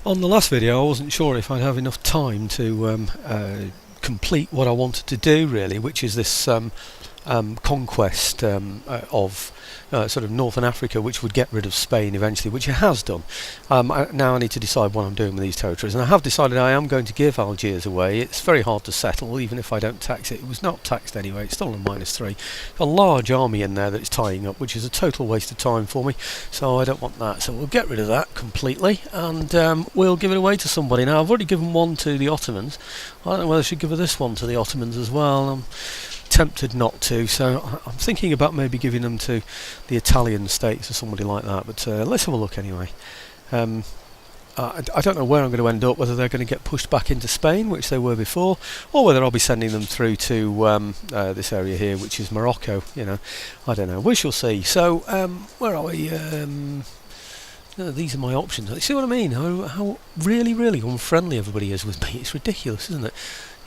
On the last video I wasn't sure if I'd have enough time to complete what I wanted to do really, which is this conquest of sort of northern Africa, which would get rid of Spain eventually, which it has done. Now I need to decide what I'm doing with these territories, and I have decided I am going to give Algiers away. It's very hard to settle, even if I don't tax it. It was not taxed anyway, it's still on -3. A large army in there that it's tying up, which is a total waste of time for me, so I don't want that. So we'll get rid of that completely, and we'll give it away to somebody. Now I've already given one to the Ottomans. I don't know whether I should give this one to the Ottomans as well. I'm tempted not to, so I'm thinking about maybe giving them to the Italian states or somebody like that, but let's have a look anyway. I don't know where I'm going to end up, whether they're going to get pushed back into Spain, which they were before, or whether I'll be sending them through to this area here, which is Morocco. You know, I don't know, we shall see. So where are we? These are my options. You see what I mean? How really unfriendly everybody is with me. It's ridiculous, isn't it?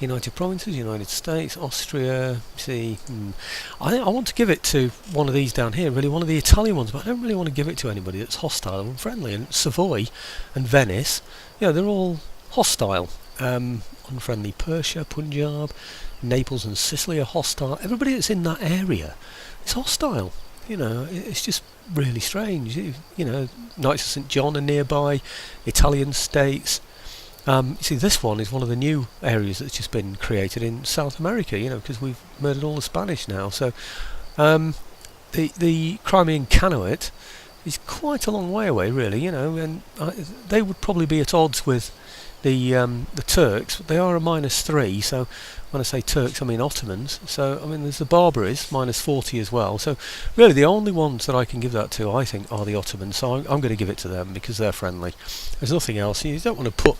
United Provinces, United States, Austria. See, I think I want to give it to one of these down here, really one of the Italian ones, but I don't really want to give it to anybody that's hostile and unfriendly. And Savoy and Venice, they're all hostile. Unfriendly. Persia, Punjab, Naples and Sicily are hostile. Everybody that's in that area is hostile. It's just really strange. Knights of St John are nearby, Italian states. You see, this one is one of the new areas that's just been created in South America, because we've murdered all the Spanish now. So the Crimean Kanaanite is quite a long way away, really, and they would probably be at odds with the Turks, but they are a -3, so when I say Turks I mean Ottomans. So I mean there's the Barbaries, -40 as well. So really the only ones that I can give that to, I think, are the Ottomans. So I'm going to give it to them because they're friendly. There's nothing else. You don't want to put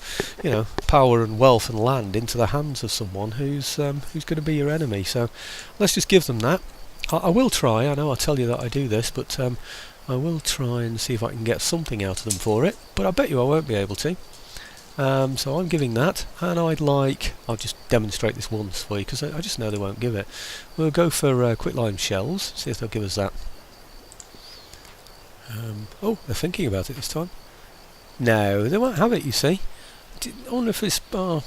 power and wealth and land into the hands of someone who's going to be your enemy. So let's just give them that. I will try. I know I tell you that I do this, but I will try and see if I can get something out of them for it, but I bet you I won't be able to. So I'm giving that, and I'll just demonstrate this once for you, because I just know they won't give it. We'll go for quicklime shells, see if they'll give us that. Oh, they're thinking about it this time. No, they won't have it, you see. I wonder if it's,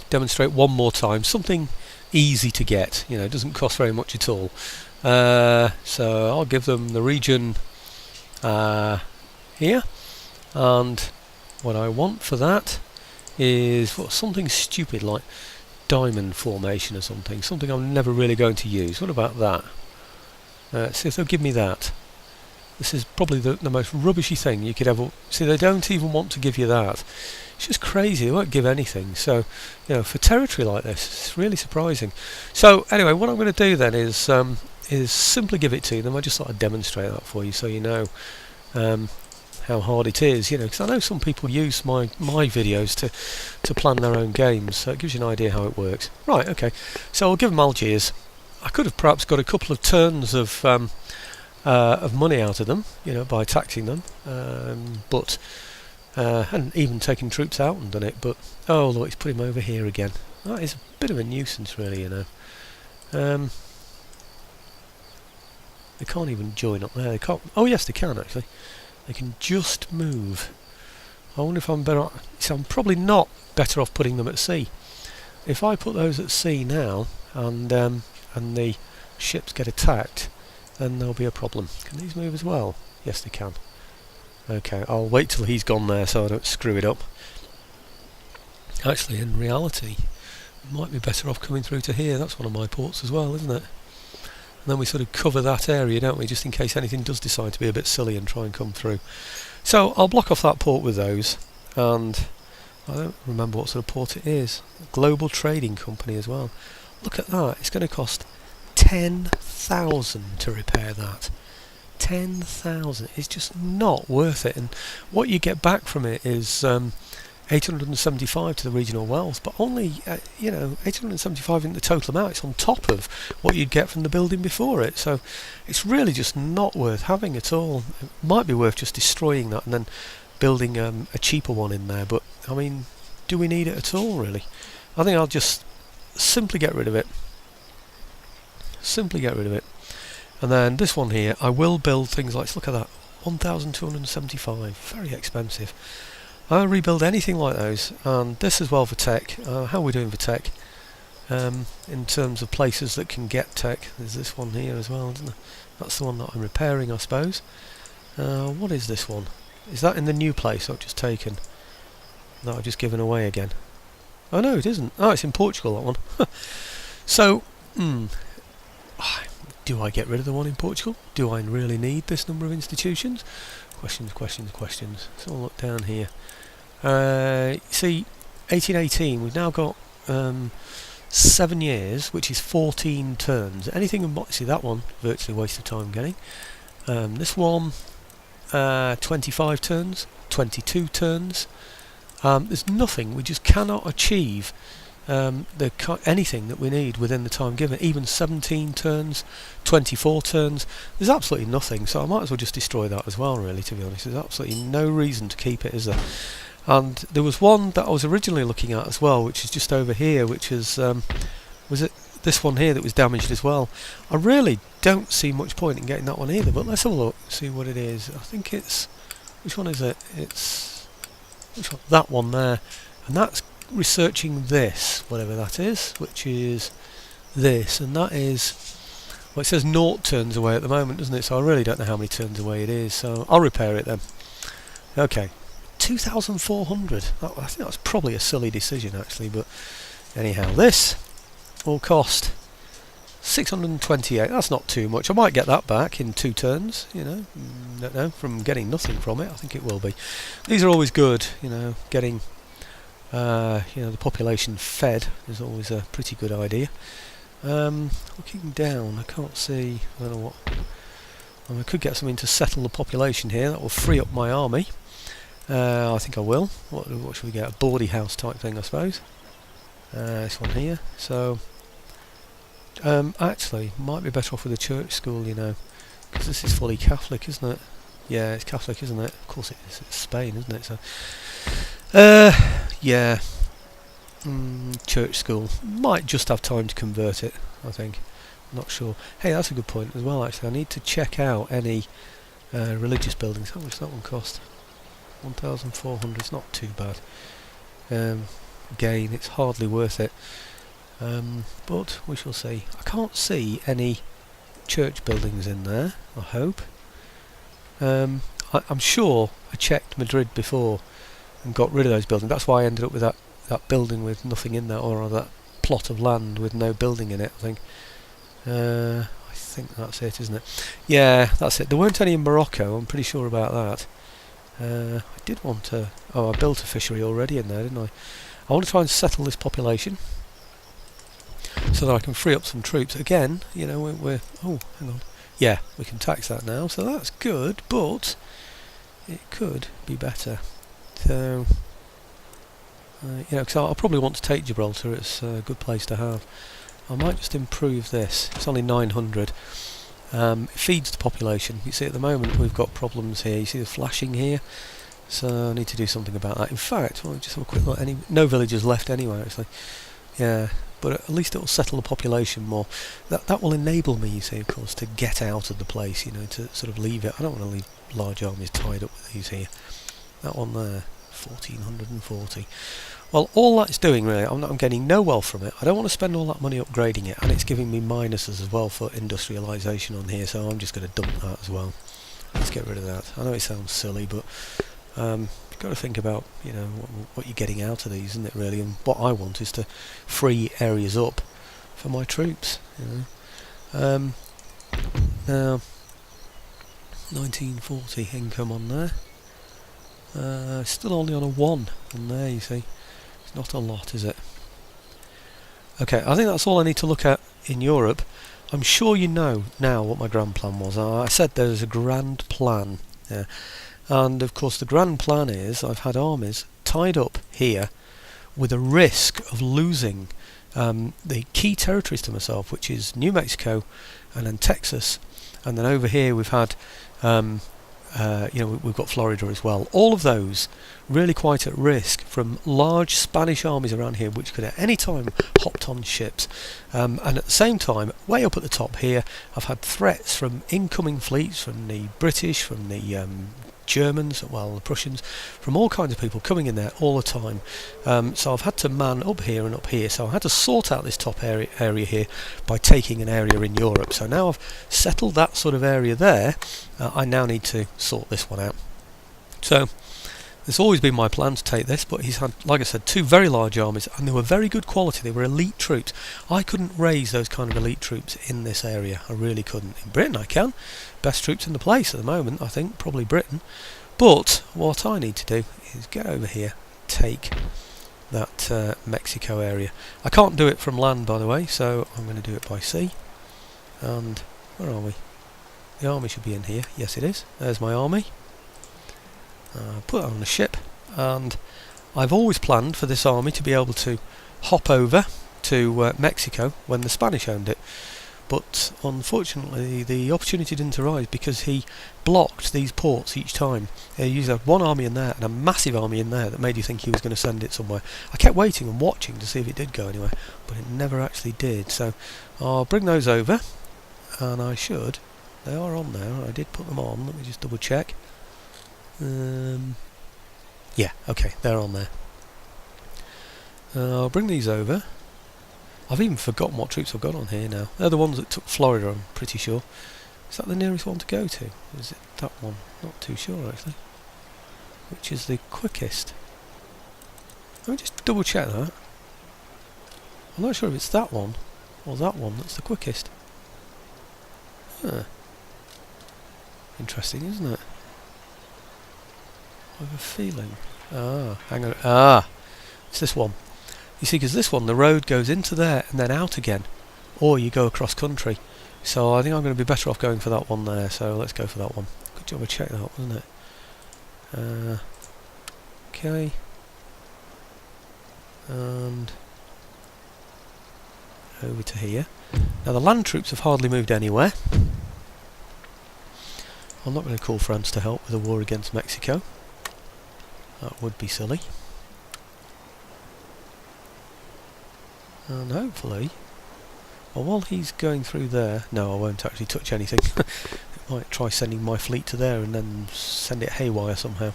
demonstrate one more time, something easy to get, it doesn't cost very much at all. So I'll give them the region here, and what I want for that is something stupid like diamond formation or something I'm never really going to use. What about that? See if they'll give me that. This is probably the most rubbishy thing you could ever see. They don't even want to give you that. It's just crazy. They won't give anything. So for territory like this, it's really surprising. So anyway, what I'm going to do then is simply give it to them. I just thought I'd demonstrate that for you, so you know how hard it is, because I know some people use my videos to plan their own games, so it gives you an idea how it works. Right, okay, so I'll give them Algiers. I could have perhaps got a couple of turns of money out of them, by taxing them, but hadn't even taken troops out and done it. But oh look, it's put him over here again. That is a bit of a nuisance, really. They can't even join up there. They can't. Oh yes, they can actually. They can just move. I wonder if I'm better off. So I'm probably not better off putting them at sea. If I put those at sea now, and the ships get attacked, then there'll be a problem. Can these move as well? Yes, they can. Okay, I'll wait till he's gone there so I don't screw it up. Actually, in reality, it might be better off coming through to here. That's one of my ports as well, isn't it? And then we sort of cover that area, don't we, just in case anything does decide to be a bit silly and try and come through. So I'll block off that port with those, and I don't remember what sort of port it is. Global Trading Company as well. Look at that, it's going to cost 10,000 to repair that. 10,000, it's just not worth it, and what you get back from it is 875 to the regional wealth, but only 875 in the total amount. It's on top of what you'd get from the building before it, so it's really just not worth having at all. It might be worth just destroying that and then building a cheaper one in there, but I mean, do we need it at all, really? I think I'll just simply get rid of it. And then this one here, I will build things like, look at that, 1,275, very expensive. I'll rebuild anything like those, and this as well for tech. How are we doing for tech? In terms of places that can get tech, there's this one here as well, isn't there? That's the one that I'm repairing, I suppose. What is this one? Is that in the new place I've just taken? That I've just given away again? Oh no, it isn't. Oh, it's in Portugal, that one. So, do I get rid of the one in Portugal? Do I really need this number of institutions? Questions, questions, questions. So I'll look down here. See, 1818, we've now got 7 years, which is 14 turns. Anything in see that one, virtually waste of time getting. This one, 25 turns, 22 turns. There's nothing, we just cannot achieve anything that we need within the time given. Even 17 turns, 24 turns, there's absolutely nothing, so I might as well just destroy that as well, really, to be honest. There's absolutely no reason to keep it, is there? And there was one that I was originally looking at as well, which is just over here, which is was it this one here that was damaged as well. I really don't see much point in getting that one either, but let's have a look, see what it is. I think it's, which one is it? It's which one? That one there, and that's researching this, whatever that is, which is this, and that is, well, it says 0 turns away at the moment, doesn't it? So I really don't know how many turns away it is, so I'll repair it then. Okay, 2,400. I think that's probably a silly decision actually, but anyhow, this will cost 628. That's not too much. I might get that back in 2 turns, you know. Don't know, from getting nothing from it. I think it will be. These are always good, you know, getting you know, the population fed is always a pretty good idea. Looking down, I can't see, I don't know what, I could get something to settle the population here. That will free up my army. I think I will. What should we get? A bawdy house type thing, I suppose. This one here. So, actually, might be better off with a church school, you know, because this is fully Catholic, isn't it? Yeah, it's Catholic, isn't it? Of course it is. It's Spain, isn't it? So, yeah, church school. Might just have time to convert it, I think. Not sure. Hey, that's a good point as well, actually. I need to check out any religious buildings. How much does that one cost? 1,400. It's not too bad. Again, it's hardly worth it. But we shall see. I can't see any church buildings in there, I hope. I'm sure I checked Madrid before and got rid of those buildings. That's why I ended up with that building with nothing in there, or that plot of land with no building in it, I think that's it, isn't it? Yeah, that's it. There weren't any in Morocco, I'm pretty sure about that. I did want to... Oh, I built a fishery already in there, didn't I? I want to try and settle this population so that I can free up some troops. Again, you know, we're... Oh, hang on. Yeah, we can tax that now, so that's good, but it could be better. So, you know, because I'll probably want to take Gibraltar. It's a good place to have. I might just improve this. It's only 900. It feeds the population. You see, at the moment we've got problems here. You see the flashing here, so I need to do something about that. In fact, well, just have a quick look. No villagers left anyway, actually. Yeah, but at least it will settle the population more. That will enable me, you see, of course, to get out of the place. You know, to sort of leave it. I don't want to leave large armies tied up with these here. That one there, 1,440. Well, all that's doing really, I'm getting no wealth from it. I don't want to spend all that money upgrading it, and it's giving me minuses as well for industrialisation on here, so I'm just going to dump that as well. Let's get rid of that. I know it sounds silly, but you've got to think about, you know, what you're getting out of these, isn't it really? And what I want is to free areas up for my troops, you know. Now, 1940 income on there. Still only on a 1 on there, you see. It's not a lot, is it? Okay, I think that's all I need to look at in Europe. I'm sure you know now what my grand plan was. I said there's a grand plan. Yeah. And of course the grand plan is I've had armies tied up here with a risk of losing the key territories to myself, which is New Mexico and then Texas, and then over here we've had you know, we've got Florida as well. All of those really quite at risk from large Spanish armies around here, which could at any time hopped on ships. And at the same time, way up at the top here, I've had threats from incoming fleets, from the British, from the Germans, well, the Prussians, from all kinds of people coming in there all the time. So I've had to man up here and up here. So I had to sort out this top area here by taking an area in Europe. So now I've settled that sort of area there. I now need to sort this one out. So it's always been my plan to take this, but he's had, like I said, 2 very large armies, and they were very good quality. They were elite troops. I couldn't raise those kind of elite troops in this area. I really couldn't. In Britain I can. Best troops in the place at the moment, I think, probably Britain. But what I need to do is get over here, take that Mexico area. I can't do it from land, by the way, so I'm going to do it by sea. And where are we? The army should be in here. Yes, it is. There's my army. Put it on a ship, and I've always planned for this army to be able to hop over to Mexico when the Spanish owned it, but unfortunately the opportunity didn't arise because he blocked these ports each time. He used one army in there and a massive army in there that made you think he was going to send it somewhere. I kept waiting and watching to see if it did go anywhere, but it never actually did. So I'll bring those over, and they are on there. I did put them on. Let me just double check. Yeah, okay, they're on there. I'll bring these over. I've even forgotten what troops I've got on here now. They're the ones that took Florida, I'm pretty sure. Is that the nearest one to go to? Is it that one? Not too sure, actually. Which is the quickest? Let me just double check that. I'm not sure if it's that one or that one that's the quickest. Huh. Interesting, isn't it? I have a feeling. Hang on. It's this one. You see, because this one, the road goes into there and then out again, or you go across country. So I think I'm going to be better off going for that one there. So let's go for that one. Good job I checked that, wasn't it? Okay. And over to here. Now the land troops have hardly moved anywhere. I'm not going to call France to help with a war against Mexico. That would be silly. And hopefully, well, while he's going through there, no, I won't actually touch anything. I might try sending my fleet to there and then send it haywire somehow.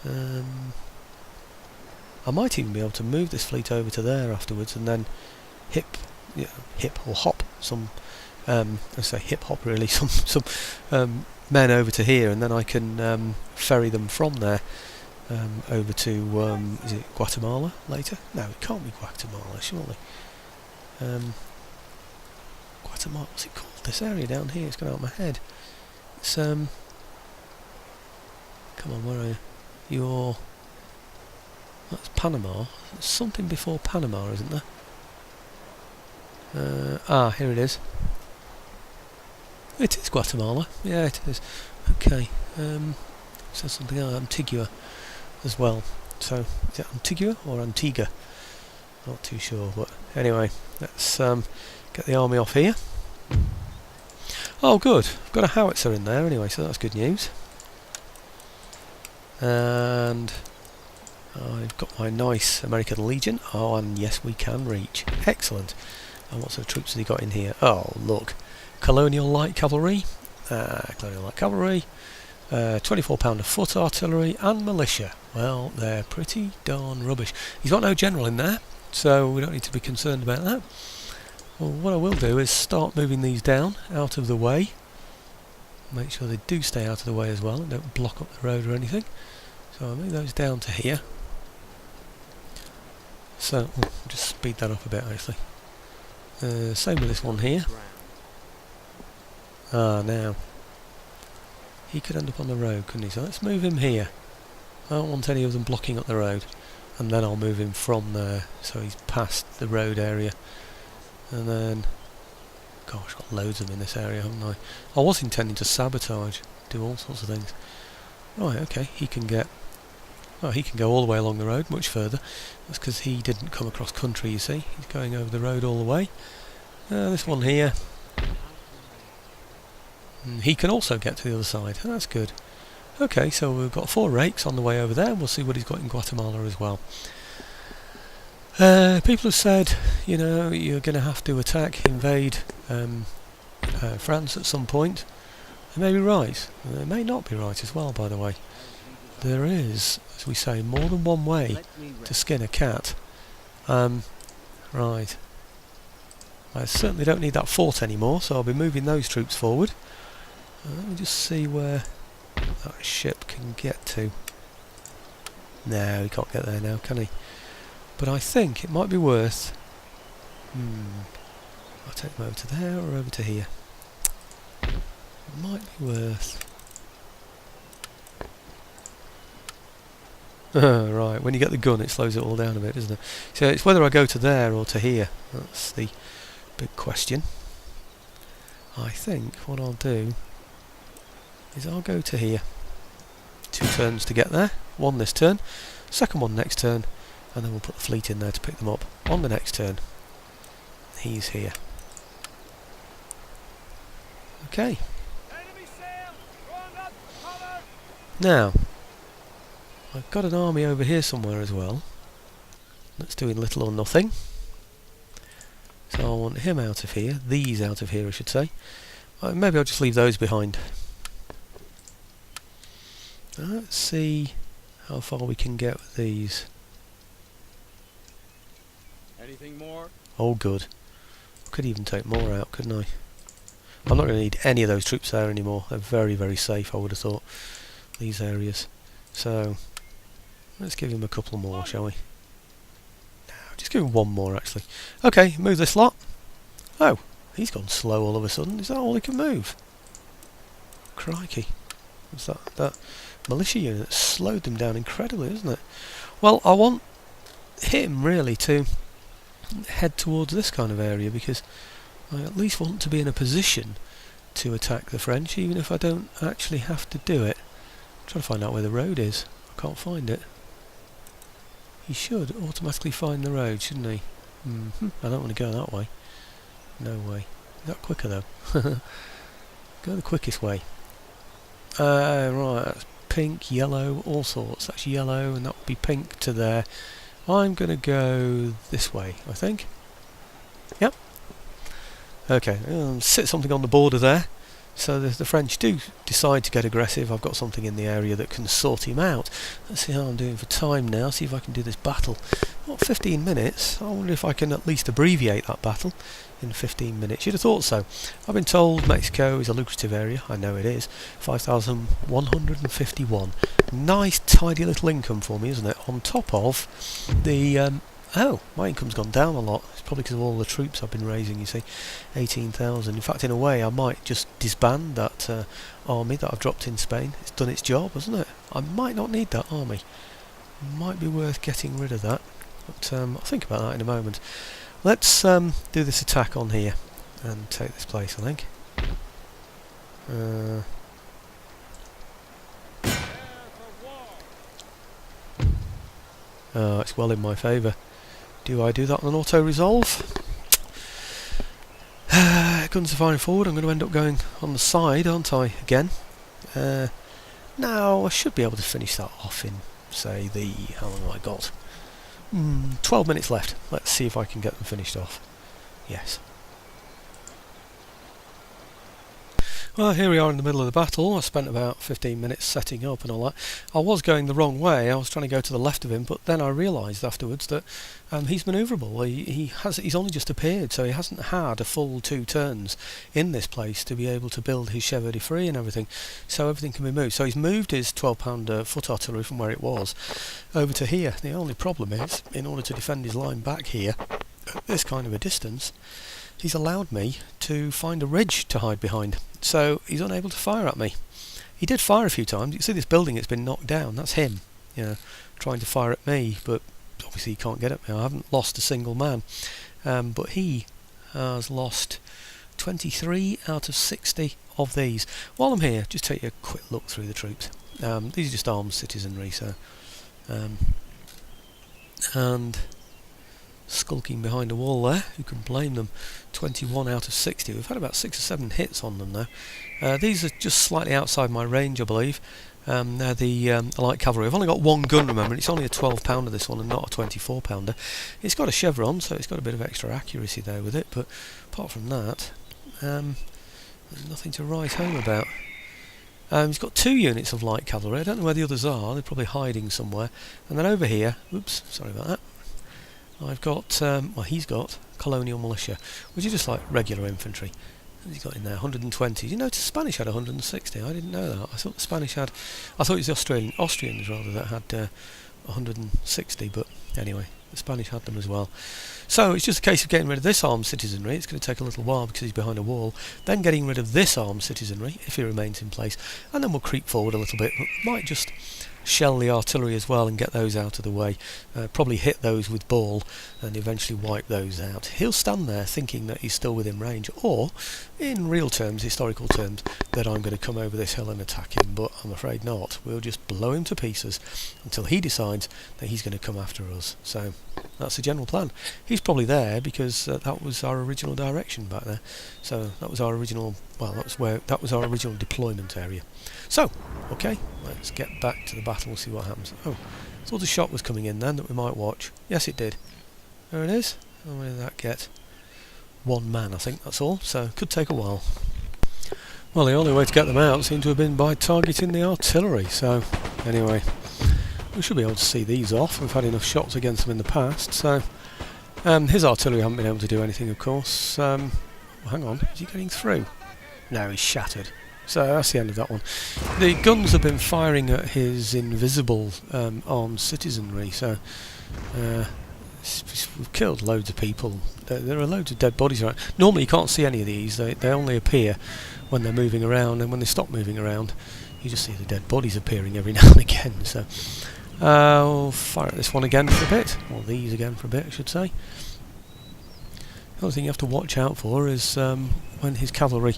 I might even be able to move this fleet over to there afterwards and then hop some hip hop really, some men over to here, and then I can ferry them from there over to is it Guatemala later? No, it can't be Guatemala, surely. Guatemala, what's it called? This area down here, it's gone out of my head. It's come on, where are you? That's Panama. There's something before Panama, isn't there? Here it is. It is Guatemala. Yeah, it is. Okay. So something else, Antigua as well. So is it Antigua or Antigua? Not too sure, but anyway, let's get the army off here. Oh, good. I've got a howitzer in there anyway, so that's good news. And I've got my nice American Legion. Oh, and yes, we can reach. Excellent. And what sort of troops have he got in here? Oh, look. Colonial Light Cavalry, 24-pounder foot artillery, and militia. Well, they're pretty darn rubbish. He's got no general in there, so we don't need to be concerned about that. Well, what I will do is start moving these down out of the way. Make sure they do stay out of the way as well and don't block up the road or anything. So I'll move those down to here. So, I'll just speed that up a bit actually. Same with this one here. Now he could end up on the road, couldn't he? So let's move him here. I don't want any of them blocking up the road, and then I'll move him from there so he's past the road area. And then, gosh, got loads of them in this area, haven't I? I was intending to sabotage, do all sorts of things. Right, okay, he can go all the way along the road, much further. That's because he didn't come across country, you see. He's going over the road all the way. This one here, he can also get to the other side. That's good. Okay, so we've got 4 rakes on the way over there, and we'll see what he's got in Guatemala as well. People have said, you know, you're going to have to invade France at some point. They may be right. They may not be right as well, by the way. There is, as we say, more than one way to skin a cat. Right. I certainly don't need that fort anymore, so I'll be moving those troops forward. Let me just see where that ship can get to. No, he can't get there now, can he? But I think it might be worth... I'll take them over to there or over to here. It might be worth... Right, when you get the gun it slows it all down a bit, doesn't it? So it's whether I go to there or to here. That's the big question. I think what I'll do is I'll go to here. 2 turns to get there. 1 this turn, second one next turn, and then we'll put the fleet in there to pick them up on the next turn. He's here. Okay. Now, I've got an army over here somewhere as well that's doing little or nothing. So I want him out of here, these out of here I should say. Maybe I'll just leave those behind. Let's see how far we can get with these. Anything more? Oh good. I could even take more out, couldn't I? I'm not going to need any of those troops there anymore. They're very, very safe, I would have thought, these areas. So, let's give him a couple more, shall we? No, just give him 1 more, actually. Okay, move this lot. Oh, he's gone slow all of a sudden. Is that all he can move? Crikey. What's that? That militia unit slowed them down incredibly, isn't it? Well, I want him, really, to head towards this kind of area, because I at least want to be in a position to attack the French, even if I don't actually have to do it. I'm trying to find out where the road is. I can't find it. He should automatically find the road, shouldn't he? I don't want to go that way. No way. Is that quicker though? Go the quickest way. Right, that's pink, yellow, all sorts. That's yellow, and that would be pink to there. I'm going to go this way, I think. Yep. Okay, sit something on the border there. So the French do decide to get aggressive. I've got something in the area that can sort him out. Let's see how I'm doing for time now, see if I can do this battle. What, 15 minutes? I wonder if I can at least abbreviate that battle in 15 minutes. You'd have thought so. I've been told Mexico is a lucrative area. I know it is. 5,151. Nice tidy little income for me, isn't it? On top of the... oh, my income's gone down a lot. It's probably because of all the troops I've been raising, you see. 18,000. In fact, in a way, I might just disband that army that I've dropped in Spain. It's done its job, hasn't it? I might not need that army. Might be worth getting rid of that. But I'll think about that in a moment. Let's do this attack on here and take this place, I think. Oh, it's well in my favour. Do I do that on an auto-resolve? Guns are firing forward. I'm going to end up going on the side, aren't I, again? Now, I should be able to finish that off in, say, how long have I got? 12 minutes left. Let's see if I can get them finished off. Yes. Well, here we are in the middle of the battle. I spent about 15 minutes setting up and all that. I was going the wrong way. I was trying to go to the left of him, but then I realised afterwards that he's manoeuvrable. He's only just appeared, so he hasn't had a full 2 turns in this place to be able to build his chevaux de frise and everything. So everything can be moved. So he's moved his 12-pounder foot artillery from where it was over to here. The only problem is, in order to defend his line back here, at this kind of a distance, he's allowed me to find a ridge to hide behind, so he's unable to fire at me. He did fire a few times. You can see this building that's been knocked down. That's him, you know, trying to fire at me, but obviously he can't get at me. I haven't lost a single man, but he has lost 23 out of 60 of these. While I'm here, just take a quick look through the troops. These are just armed citizenry, so and skulking behind a wall there, who can blame them? 21 out of 60. We've had about 6 or 7 hits on them though. These are just slightly outside my range, I believe. They're the light cavalry. I've only got 1 gun, remember, and it's only a 12-pounder this one and not a 24-pounder. It's got a chevron, so it's got a bit of extra accuracy there with it, but apart from that, there's nothing to write home about. He's got 2 units of light cavalry. I don't know where the others are. They're probably hiding somewhere. And then over here, oops, sorry about that. I've got, well, he's got colonial militia, which is just like regular infantry. What's he got in there? 120. You notice the Spanish had 160. I didn't know that. I thought the Spanish had, I thought it was the Austrians rather that had 160. But anyway, the Spanish had them as well. So it's just a case of getting rid of this armed citizenry. It's going to take a little while because he's behind a wall. Then getting rid of this armed citizenry if he remains in place, and then we'll creep forward a little bit. Might just shell the artillery as well and get those out of the way. Probably hit those with ball and eventually wipe those out. He'll stand there thinking that he's still within range, or in real terms, historical terms, that I'm going to come over this hill and attack him, but I'm afraid not. We'll just blow him to pieces until he decides that he's going to come after us. So that's the general plan. He's probably there because that was our original direction back there. So that was our original, well, that was our original deployment area. So, okay, let's get back to the battle and see what happens. Oh, thought a shot was coming in then that we might watch. Yes, it did. There it is. How many did that get? 1 man, I think, that's all. So, could take a while. Well, the only way to get them out seemed to have been by targeting the artillery. So, anyway, we should be able to see these off. We've had enough shots against them in the past. So, his artillery haven't been able to do anything, of course. Well, hang on, is he getting through? No, he's shattered. So that's the end of that one. The guns have been firing at his invisible armed citizenry, so we've killed loads of people. There are loads of dead bodies around. Normally you can't see any of these, they only appear when they're moving around, and when they stop moving around you just see the dead bodies appearing every now and again. So I'll fire at this one again for a bit, or these again for a bit I should say. The other thing you have to watch out for is when his cavalry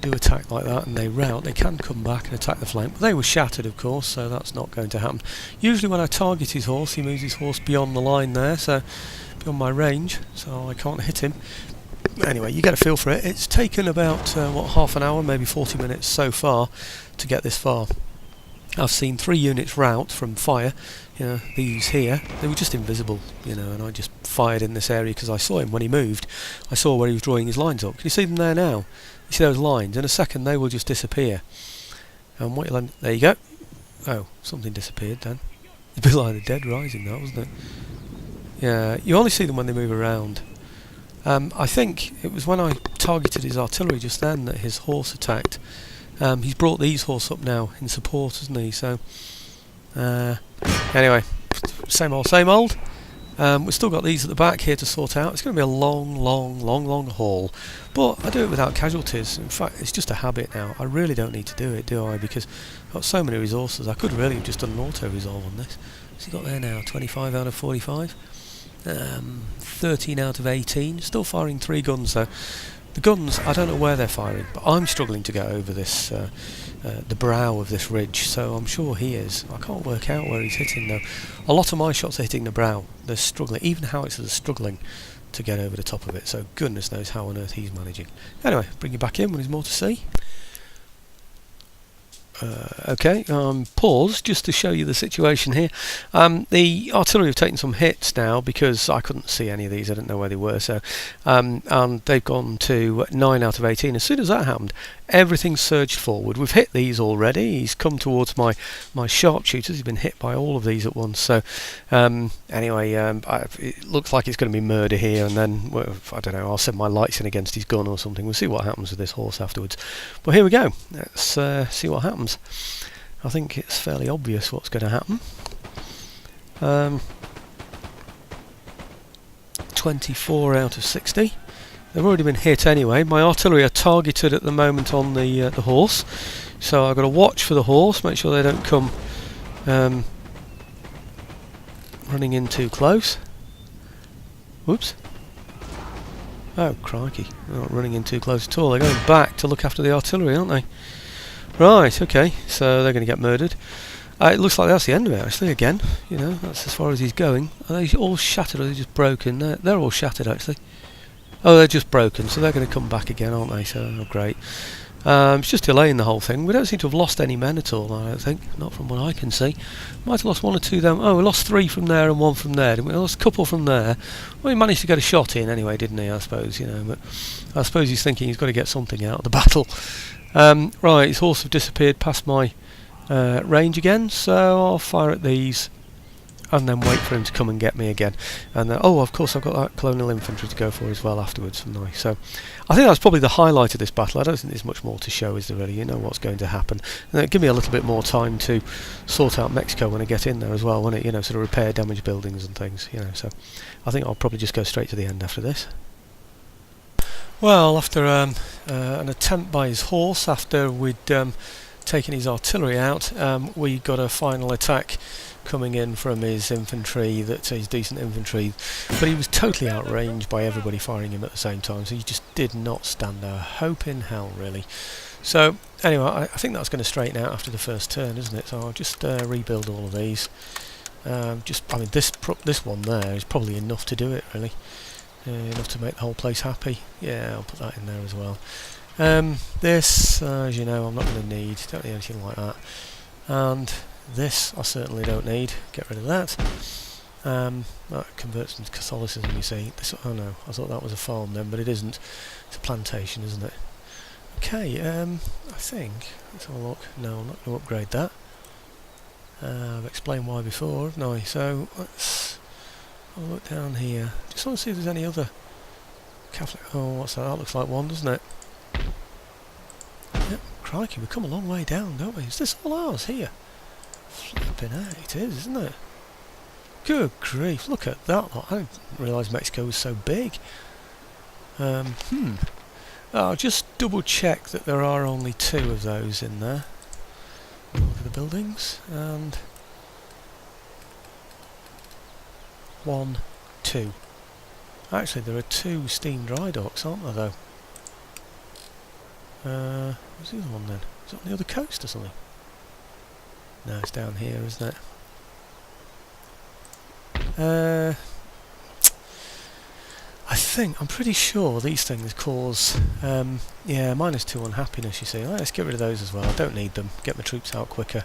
do attack like that and they rout, they can come back and attack the flank. But they were shattered, of course, so that's not going to happen. Usually when I target his horse, he moves his horse beyond the line there, so beyond my range, so I can't hit him. Anyway, you get a feel for it. It's taken about, half an hour, maybe 40 minutes so far to get this far. I've seen 3 units rout from fire, these here. They were just invisible, and I just fired in this area because I saw him when he moved. I saw where he was drawing his lines up. Can you see them there now? You see those lines? In a second they will just disappear. And what you'll end, there you go. Oh, something disappeared then. A bit like the dead rising, that wasn't it? Yeah, you only see them when they move around. I think it was when I targeted his artillery just then that his horse attacked. He's brought these horse up now in support, hasn't he? So, anyway, same old. We've still got these at the back here to sort out. It's going to be a long haul, but I do it without casualties. In fact, it's just a habit now. I really don't need to do it, do I? Because I've got so many resources. I could really have just done an auto-resolve on this. What's he got there now? 25 out of 45? 13 out of 18. Still firing 3 guns though. The guns, I don't know where they're firing, but I'm struggling to get over this, the brow of this ridge, so I'm sure he is. I can't work out where he's hitting though. A lot of my shots are hitting the brow. They're struggling. Even howitzers are struggling to get over the top of it, so goodness knows how on earth he's managing. Anyway, bring you back in when there's more to see. Okay, pause just to show you the situation here. The artillery have taken some hits now because I couldn't see any of these, I didn't know where they were, so and they've gone to 9 out of 18. As soon as that happened, everything surged forward. We've hit these already. He's come towards my sharpshooters. He's been hit by all of these at once, so anyway, it looks like it's going to be murder here, and then, well, I don't know, I'll send my lights in against his gun or something. We'll see what happens with this horse afterwards. But here we go, let's see what happens. I think it's fairly obvious what's going to happen. 24 out of 60. They've already been hit anyway. My artillery are targeted at the moment on the horse, so I've got to watch for the horse, make sure they don't come running in too close. Whoops. Oh crikey, they're not running in too close at all. They're going back to look after the artillery, aren't they? Right, okay, so they're going to get murdered. It looks like that's the end of it actually, again. That's as far as he's going. Are they all shattered or are they just broken? They're all shattered actually. Oh, they're just broken, so they're going to come back again, aren't they? So, oh, great. It's just delaying the whole thing. We don't seem to have lost any men at all, I don't think. Not from what I can see. Might have lost 1 or 2 then. Oh, we lost 3 from there and 1 from there. We lost a couple from there. Well, he managed to get a shot in anyway, didn't he, I suppose, but I suppose he's thinking he's got to get something out of the battle. Right, his horse have disappeared past my range again, so I'll fire at these and then wait for him to come and get me again. And oh, of course, I've got that colonial infantry to go for as well afterwards. Nice. So I think that's probably the highlight of this battle. I don't think there's much more to show, is there really? You know what's going to happen. And it'll give me a little bit more time to sort out Mexico when I get in there as well, won't it? You know, sort of repair damaged buildings and things. You know, so I think I'll probably just go straight to the end after this. Well, after an attempt by his horse, after we'd taken his artillery out, we got a final attack coming in from his infantry, that's his decent infantry, but he was totally outranged by everybody firing him at the same time, so he just did not stand a hope in hell, really. So anyway, I think that's going to straighten out after the first turn, isn't it? So I'll just rebuild all of these. I mean, this one there is probably enough to do it, really. Enough to make the whole place happy. Yeah, I'll put that in there as well. This, as you know, I'm not going to need. Don't need anything like that. And this I certainly don't need. Get rid of that. That converts into Catholicism, you see. This, oh no, I thought that was a farm then, but it isn't. It's a plantation, isn't it? Okay, I think, let's have a look. No, I'm not going to upgrade that. I've explained why before, haven't I? So let's have a look down here. Just want to see if there's any other Catholic. Oh, what's that? That looks like one, doesn't it? Yep, crikey, we've come a long way down, don't we? Is this all ours here? Flipping out, it is, isn't it? Good grief, look at that lot. I didn't realise Mexico was so big. I'll just double check that there are only 2 of those in there. Look at the buildings, and 1, 2. Actually, there are 2 steam dry docks, aren't there, though? What's the other one then? Is it on the other coast or something? No, it's down here, isn't it? I'm pretty sure these things cause, yeah, -2 unhappiness, you see. Let's get rid of those as well. I don't need them. Get my troops out quicker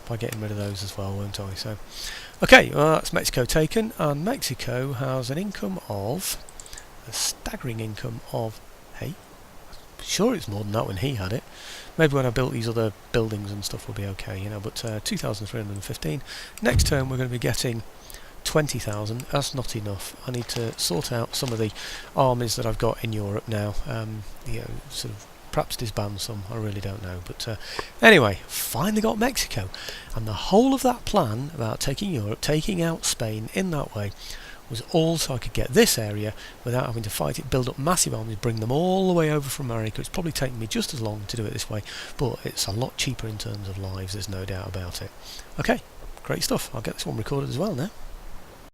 by getting rid of those as well, won't I? So, okay, well, that's Mexico taken, and Mexico has an income of, a staggering income of, hey, I'm sure it's more than that when he had it. Maybe when I built these other buildings and stuff will be okay, you know, but 2,315. Next turn we're going to be getting 20,000. That's not enough. I need to sort out some of the armies that I've got in Europe now. You know, sort of perhaps disband some. I really don't know. But anyway, finally got Mexico, and the whole of that plan about taking Europe, taking out Spain in that way, was all so I could get this area without having to fight it, build up massive armies, bring them all the way over from America. It's probably taken me just as long to do it this way, but it's a lot cheaper in terms of lives, there's no doubt about it. Okay, great stuff. I'll get this one recorded as well now.